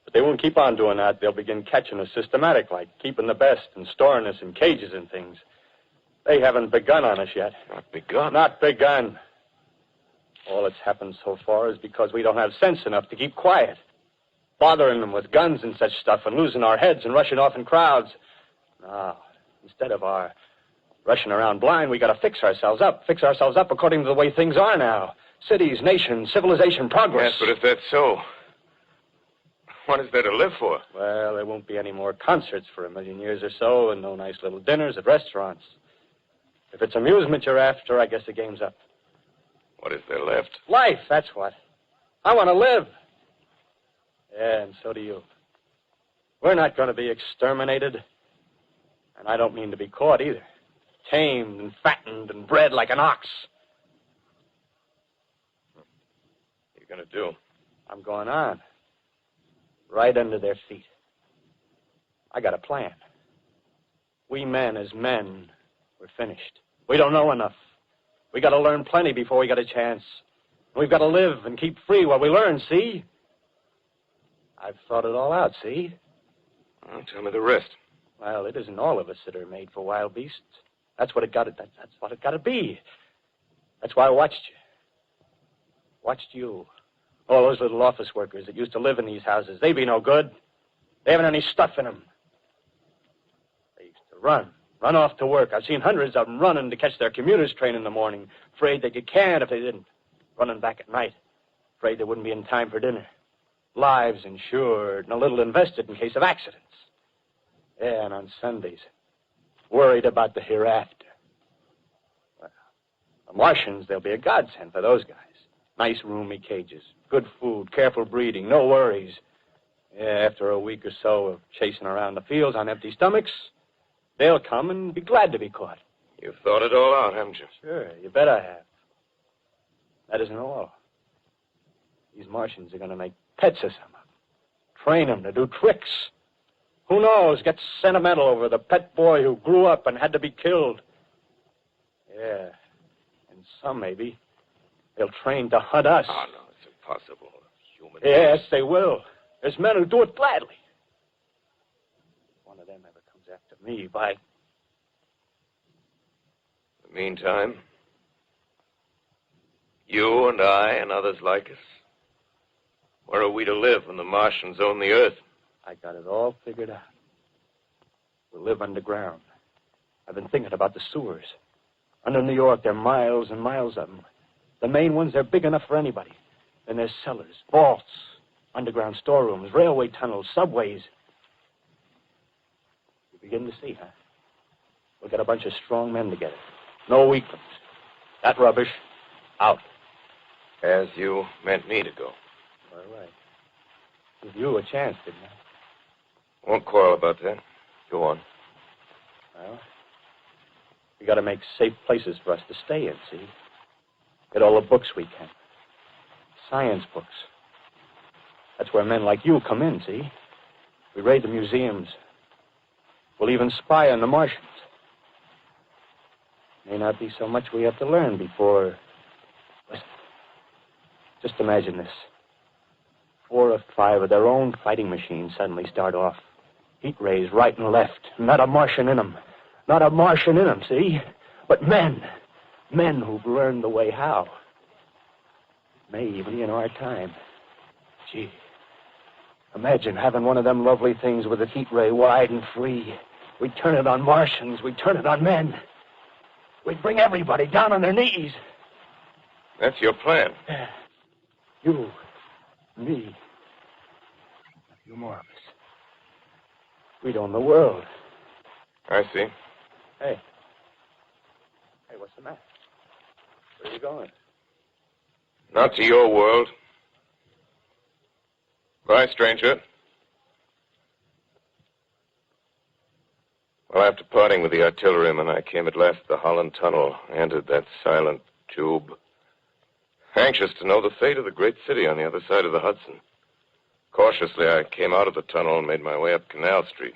But they won't keep on doing that. They'll begin catching us systematic, like keeping the best and storing us in cages and things. They haven't begun on us yet. Not begun? Not begun. All that's happened so far is because we don't have sense enough to keep quiet. Bothering them with guns and such stuff and losing our heads and rushing off in crowds. No, instead of our rushing around blind, we got to fix ourselves up. Fix ourselves up according to the way things are now. Cities, nations, civilization, progress. Yes, but if that's so, what is there to live for? Well, there won't be any more concerts for 1,000,000 years or so, and no nice little dinners at restaurants. If it's amusement you're after, I guess the game's up. What is there left? Life, that's what. I want to live. Yeah, and so do you. We're not going to be exterminated. And I don't mean to be caught either. Tamed and fattened and bred like an ox. What are you going to do? I'm going on. Right under their feet. I got a plan. We men as men, we're finished. We don't know enough. We got to learn plenty before we got a chance. We've got to live and keep free while we learn, see? I've thought it all out, see? Well, tell me the rest. Well, it isn't all of us that are made for wild beasts. That's what it got to. That's what it got to be. That's why I watched you. Watched you. All those little office workers that used to live in these houses. They be no good. They haven't any stuff in them. They used to run. Run off to work. I've seen hundreds of them running to catch their commuter's train in the morning, afraid they'd get canned if they didn't. Running back at night, afraid they wouldn't be in time for dinner. Lives insured and a little invested in case of accidents. Yeah, and on Sundays, worried about the hereafter. Well, the Martians, they'll be a godsend for those guys. Nice roomy cages, good food, careful breeding, no worries. Yeah, after a week or so of chasing around the fields on empty stomachs, they'll come and be glad to be caught. You've thought it all out, haven't you? Sure, you bet I have. That isn't all. These Martians are going to make pets of some of them. Train them to do tricks. Who knows, get sentimental over the pet boy who grew up and had to be killed. Yeah, and some maybe, they'll train to hunt us. Oh, no, it's impossible. Human Yes, they will. There's men who do it gladly. If one of them ever comes after me, by... In the meantime, you and I and others like us, where are we to live when the Martians own the Earth? I got it all figured out. We'll live underground. I've been thinking about the sewers. Under New York, there are miles and miles of them. The main ones, they're big enough for anybody. Then there's cellars, vaults, underground storerooms, railway tunnels, subways. You begin to see, huh? We'll get a bunch of strong men together. No weaklings. That rubbish, out. As you meant me to go. All right. Give you a chance, didn't I? Won't quarrel about that. Go on. Well, we got to make safe places for us to stay in, see? Get all the books we can. Science books. That's where men like you come in, see? We raid the museums. We'll even spy on the Martians. May not be so much we have to learn before... Listen. Just imagine this. 4 or 5 of their own fighting machines suddenly start off. Heat rays right and left. Not a Martian in them. Not a Martian in them, see? But men. Men who've learned the way how. May even be in our time. Gee. Imagine having one of them lovely things with a heat ray wide and free. We'd turn it on Martians. We'd turn it on men. We'd bring everybody down on their knees. That's your plan. You, me, a few more of us. We'd own the world. I see. Hey. Hey, what's the matter? Where are you going? Not to your world. Bye, stranger. Well, after parting with the artilleryman, I came at last to the Holland Tunnel, entered that silent tube, anxious to know the fate of the great city on the other side of the Hudson. Cautiously, I came out of the tunnel and made my way up Canal Street.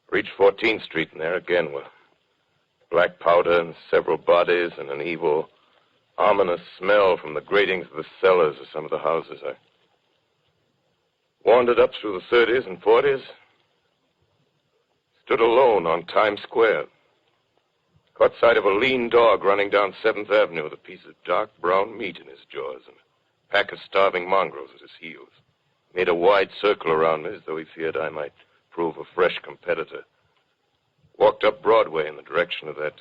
Reached 14th Street, and there again were black powder and several bodies and an evil, ominous smell from the gratings of the cellars of some of the houses. I wandered up through the 30s and 40s, stood alone on Times Square, caught sight of a lean dog running down 7th Avenue with a piece of dark brown meat in his jaws and a pack of starving mongrels at his heels. Made a wide circle around me as though he feared I might prove a fresh competitor. Walked up Broadway in the direction of that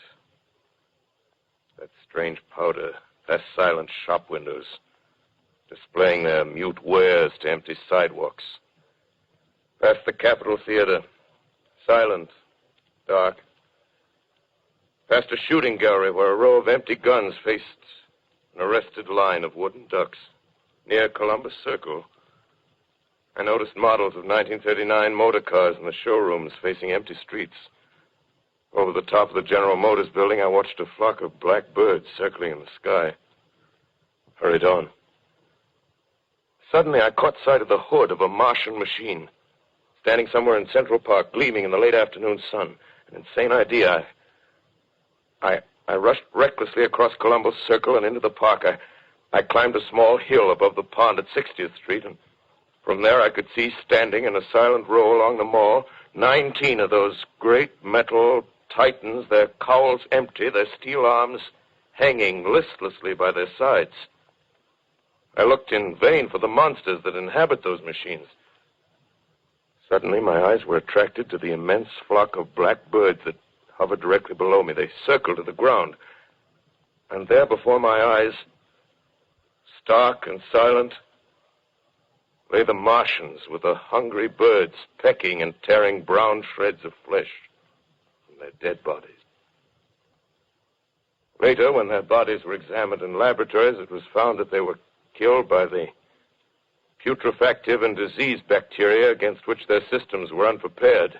strange powder, past silent shop windows, displaying their mute wares to empty sidewalks. Past the Capitol Theater, silent, dark. Past a shooting gallery where a row of empty guns faced an arrested line of wooden ducks. Near Columbus Circle, I noticed models of 1939 motor cars in the showrooms facing empty streets. Over the top of the General Motors building, I watched a flock of black birds circling in the sky. Hurried on. Suddenly, I caught sight of the hood of a Martian machine, standing somewhere in Central Park, gleaming in the late afternoon sun. An insane idea. I rushed recklessly across Columbus Circle and into the park. I climbed a small hill above the pond at 60th Street, and from there I could see standing in a silent row along the mall 19 of those great metal titans, their cowls empty, their steel arms hanging listlessly by their sides. I looked in vain for the monsters that inhabit those machines. Suddenly, my eyes were attracted to the immense flock of black birds that hovered directly below me. They circled to the ground. And there before my eyes, stark and silent, lay the Martians with the hungry birds pecking and tearing brown shreds of flesh from their dead bodies. Later, when their bodies were examined in laboratories, it was found that they were killed by the putrefactive and disease bacteria against which their systems were unprepared.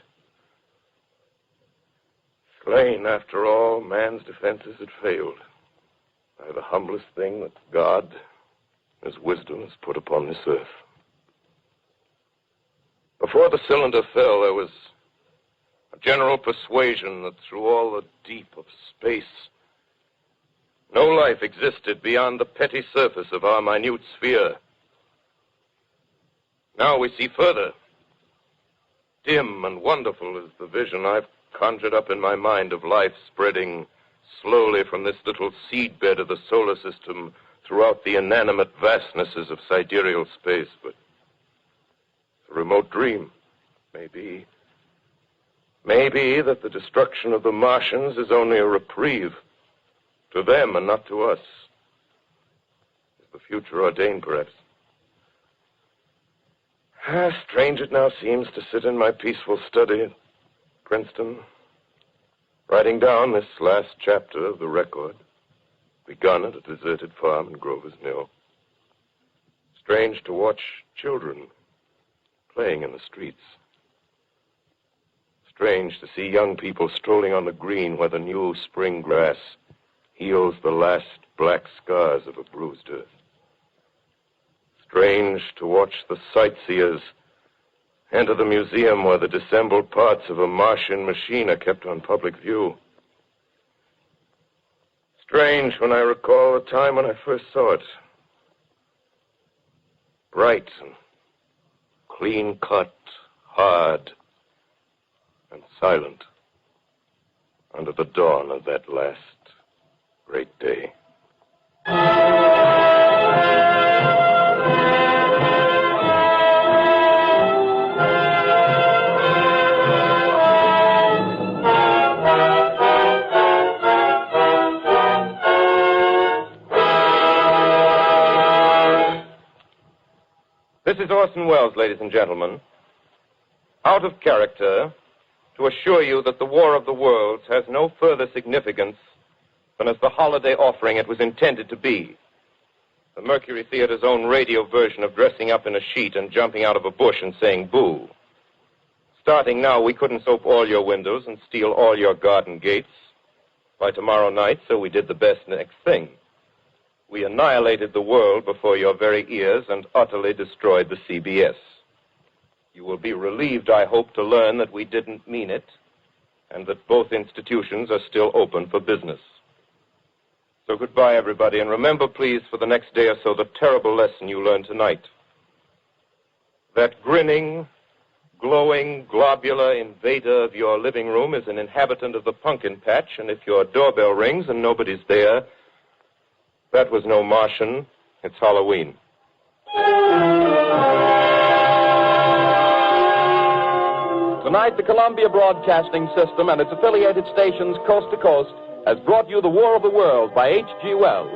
Slain, after all, man's defenses had failed by the humblest thing that God, His wisdom, has put upon this earth. Before the cylinder fell, there was a general persuasion that through all the deep of space, no life existed beyond the petty surface of our minute sphere. Now we see further. Dim and wonderful is the vision I've conjured up in my mind of life spreading slowly from this little seedbed of the solar system throughout the inanimate vastnesses of sidereal space. But it's a remote dream. Maybe that the destruction of the Martians is only a reprieve to them and not to us. Is the future ordained, perhaps? Strange it now seems to sit in my peaceful study at Princeton, writing down this last chapter of the record, begun at a deserted farm in Grover's Mill. Strange to watch children playing in the streets. Strange to see young people strolling on the green where the new spring grass heals the last black scars of a bruised earth. Strange to watch the sightseers enter the museum where the dissembled parts of a Martian machine are kept on public view. Strange when I recall the time when I first saw it. Bright and clean-cut, hard and silent under the dawn of that last great day. This is Orson Welles, ladies and gentlemen, out of character, to assure you that the War of the Worlds has no further significance than as the holiday offering it was intended to be. The Mercury Theater's own radio version of dressing up in a sheet and jumping out of a bush and saying boo. Starting now, we couldn't soap all your windows and steal all your garden gates by tomorrow night, so we did the best next thing. We annihilated the world before your very ears and utterly destroyed the CBS. You will be relieved, I hope, to learn that we didn't mean it and that both institutions are still open for business. So goodbye, everybody, and remember, please, for the next day or so, the terrible lesson you learned tonight. That grinning, glowing, globular invader of your living room is an inhabitant of the pumpkin patch, and if your doorbell rings and nobody's there, that was no Martian. It's Halloween. Tonight, the Columbia Broadcasting System and its affiliated stations coast to coast has brought you The War of the World by H.G. Wells,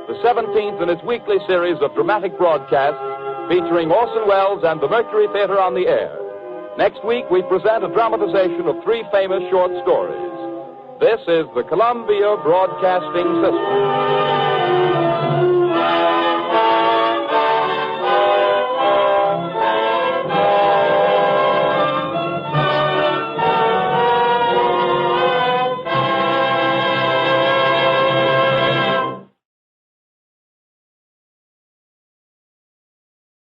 the 17th in its weekly series of dramatic broadcasts featuring Orson Welles and the Mercury Theater on the air. Next week, we present a dramatization of 3 famous short stories. This is the Columbia Broadcasting System.